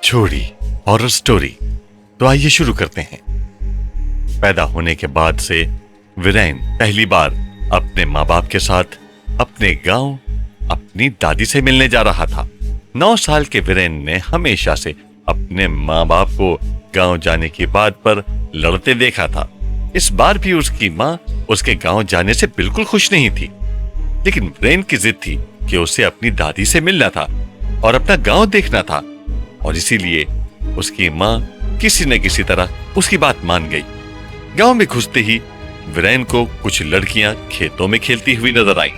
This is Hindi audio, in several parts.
छोड़ी हॉरर स्टोरी। तो आइए शुरू करते हैं। पैदा होने के बाद से वीरेन पहली बार अपने माँ बाप के साथ अपने गांव अपनी दादी से मिलने जा रहा था। 9 साल के वीरेन ने हमेशा से अपने माँ बाप को गांव जाने की बात पर लड़ते देखा था। इस बार भी उसकी माँ उसके गांव जाने से बिल्कुल खुश नहीं थी, लेकिन वीरेन की जिद थी कि उसे अपनी दादी से मिलना था और अपना गांव देखना था, और इसीलिए उसकी माँ किसी न किसी तरह उसकी बात मान गई। गांव में घुसते ही वीरेन को कुछ लड़कियां खेतों में खेलती हुई नजर आईं,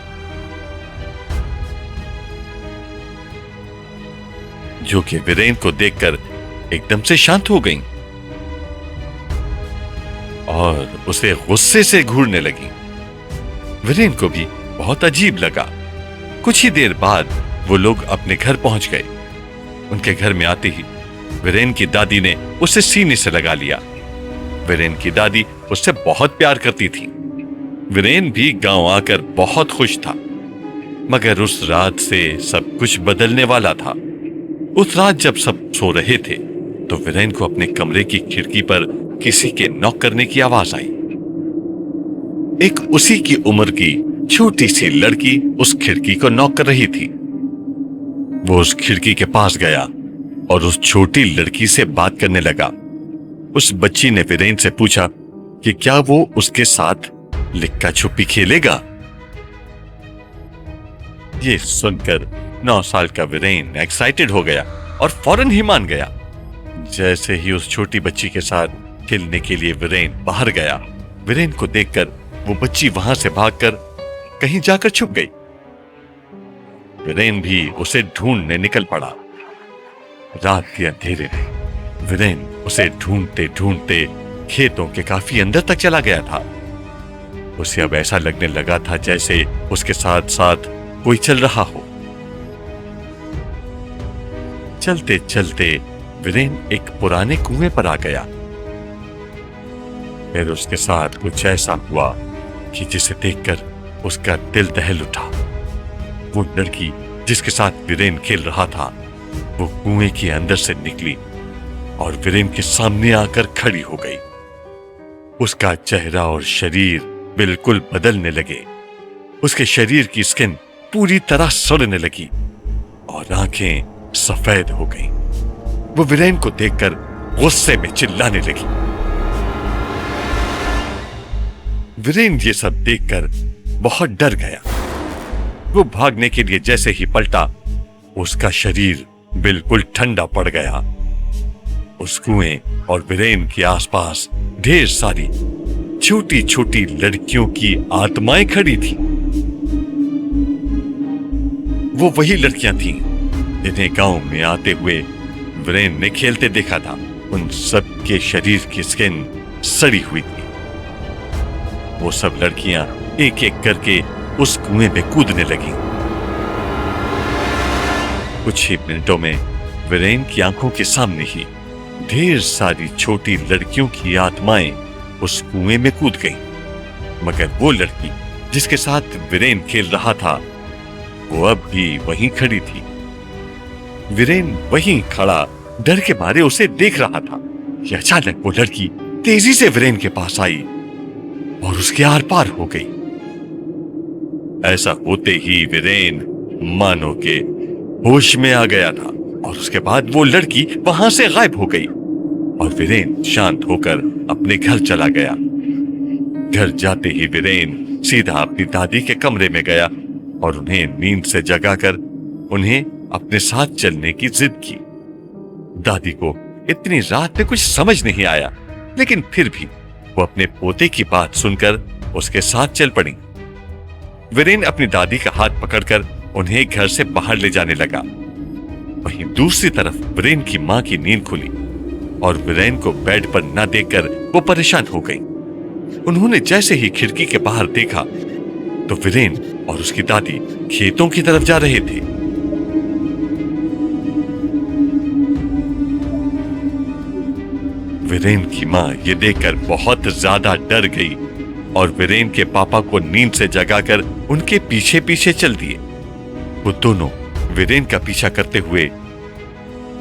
जो कि वीरेन को देखकर एकदम से शांत हो गईं और उसे गुस्से से घूरने लगी। वीरेन को भी बहुत अजीब लगा। कुछ ही देर बाद वो लोग अपने घर पहुंच गए। उनके घर में आते ही वीरेन की दादी ने उसे सीने से लगा लिया। वीरेन की दादी उससे बहुत प्यार करती थी। वीरेन भी गांव आकर बहुत खुश था, मगर उस रात से सब कुछ बदलने वाला था। उस रात जब सब सो रहे थे तो वीरेन को अपने कमरे की खिड़की पर किसी के नॉक करने की आवाज आई। एक उसी की उम्र की छोटी सी लड़की उस खिड़की को नॉक कर रही थी। वो उस खिड़की के पास गया और उस छोटी लड़की से बात करने लगा। उस बच्ची ने वीरेन से पूछा कि क्या वो उसके साथ लिक्का छुपी खेलेगा। ये सुनकर 9 साल का वीरेन एक्साइटेड हो गया और फौरन ही मान गया। जैसे ही उस छोटी बच्ची के साथ खेलने के लिए वीरेन बाहर गया, वीरेन को देखकर वो बच्ची वहां से भागकर कहीं जाकर छुप गई। वीरेन भी उसे ढूंढने निकल पड़ा। रात के अंधेरे में वीरेन उसे ढूंढते ढूंढते खेतों के काफी अंदर तक चला गया था। उसे अब ऐसा लगने लगा था जैसे उसके साथ साथ कोई चल रहा हो। चलते चलते वीरेन एक पुराने कुएं पर आ गया। फिर उसके साथ कुछ ऐसा हुआ कि जिसे देखकर उसका दिल दहल उठा। वो लड़की जिसके साथ वीरेन खेल रहा था, वो कुएं के अंदर से निकली और वीरेन के सामने आकर खड़ी हो गई। उसका चेहरा और शरीर बिल्कुल बदलने लगे। उसके शरीर की स्किन पूरी तरह सड़ने लगी और आंखें सफेद हो गईं। वो वीरेन को देखकर गुस्से में चिल्लाने लगी। वीरेन ये सब देखकर बहुत डर गया। वो भागने के लिए जैसे ही पलटा, उसका शरीर बिल्कुल ठंडा पड़ गया। उस कुएं और वीरेन के आसपास ढेर सारी छोटी छोटी लड़कियों की आत्माएं खड़ी थी। वो वही लड़कियां थीं जिन्हें गांव में आते हुए वीरेन ने खेलते देखा था। उन सब के शरीर की स्किन सड़ी हुई थी। वो सब लड़कियां एक एक करके उस कुएं में कूदने लगी। कुछ ही मिनटों में वीरेन की आंखों के सामने ही ढेर सारी छोटी लड़कियों की आत्माएं उस कुएं में कूद गईं। मगर वो लड़की जिसके साथ वीरेन खेल रहा था, वो अब भी वहीं खड़ी थी। वीरेन वहीं खड़ा डर के मारे उसे देख रहा था कि अचानक वो लड़की तेजी से वीरेन के पास आई और उसके आर पार हो गई। ऐसा होते ही वीरेन मानो के होश में आ गया था और उसके बाद वो लड़की वहां से गायब हो गई और वीरेन शांत होकर अपने घर चला गया। घर जाते ही वीरेन सीधा अपनी दादी के कमरे में गया और उन्हें नींद से जगाकर उन्हें अपने साथ चलने की जिद की। दादी को इतनी रात में कुछ समझ नहीं आया, लेकिन फिर भी वो अपने पोते की बात सुनकर उसके साथ चल पड़ी। वीरेन अपनी दादी का हाथ पकड़कर उन्हें घर से बाहर ले जाने लगा। वहीं दूसरी तरफ वीरेन की मां की नींद खुली और वीरेन को बेड पर न देखकर वो परेशान हो गई। उन्होंने जैसे ही खिड़की के बाहर देखा तो वीरेन और उसकी दादी खेतों की तरफ जा रहे थे। वीरेन की मां ये देखकर बहुत ज्यादा डर गई और वीरेन के पापा को नींद से जगाकर उनके पीछे पीछे चल दिए। वो दोनों वीरेन का पीछा करते हुए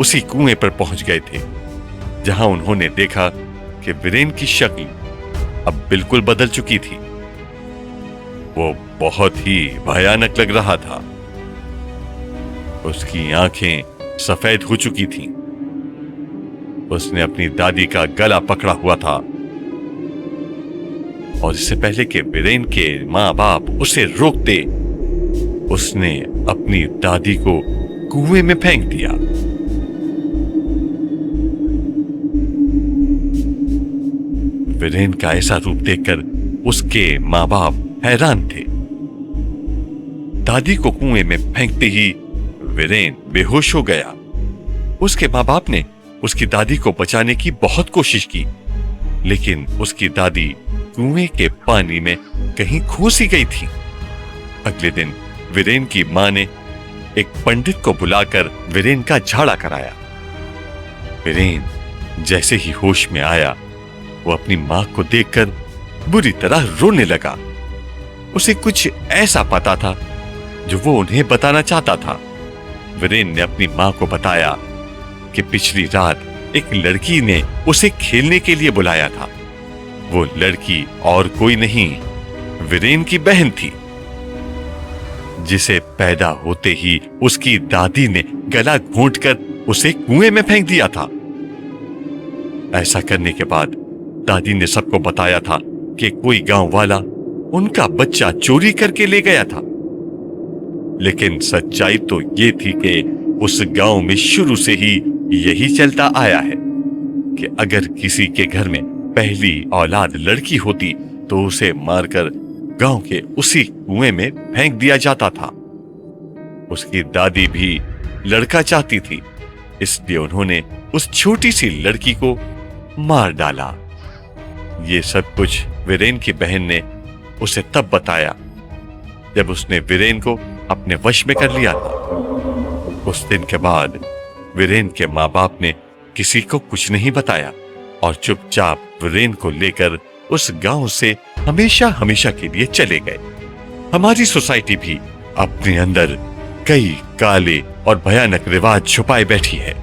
उसी कुएं पर पहुंच गए थे, जहां उन्होंने देखा कि वीरेन की शक्ल अब बिल्कुल बदल चुकी थी। वो बहुत ही भयानक लग रहा था। उसकी आंखें सफेद हो चुकी थीं। उसने अपनी दादी का गला पकड़ा हुआ था और इससे पहले कि वीरेन के मां बाप उसे रोकते, उसने अपनी दादी को कुएं में फेंक दिया। वीरेन का ऐसा रूप देखकर उसके मां बाप हैरान थे। दादी को कुएं में फेंकते ही वीरेन बेहोश हो गया। उसके मां बाप ने उसकी दादी को बचाने की बहुत कोशिश की, लेकिन उसकी दादी कुएं के पानी में कहीं खो सी गई थी। अगले दिन वीरेन की मां ने एक पंडित को बुलाकर वीरेन का झाड़ा कराया। वीरेन जैसे ही होश में आया, वो अपनी मां को देखकर बुरी तरह रोने लगा। उसे कुछ ऐसा पता था जो वो उन्हें बताना चाहता था। वीरेन ने अपनी मां को बताया कि पिछली रात एक लड़की ने उसे खेलने के लिए बुलाया था। वो लड़की और कोई नहीं, वीरेन की बहन थी, जिसे पैदा होते ही उसकी दादी ने गला घोंटकर उसे कुएं में फेंक दिया था। ऐसा करने के बाद दादी ने सबको बताया था कि कोई गांव वाला उनका बच्चा चोरी करके ले गया था। लेकिन सच्चाई तो ये थी कि उस गांव में शुरू से ही यही चलता आया है कि अगर किसी के घर में पहली औलाद लड़की होती तो उसे मारकर गांव के उसी कुएं में फेंक दिया जाता था। उसकी दादी भी लड़का चाहती थी, इसलिए उन्होंने उस छोटी सी लड़की को मार डाला। ये सब कुछ वीरेन की बहन ने उसे तब बताया जब उसने वीरेन को अपने वश में कर लिया था। उस दिन के बाद वीरेन के मां बाप ने किसी को कुछ नहीं बताया और चुपचाप वीरेन को लेकर उस गांव से हमेशा हमेशा के लिए चले गए। हमारी सोसाइटी भी अपने अंदर कई काले और भयानक रिवाज छुपाए बैठी है।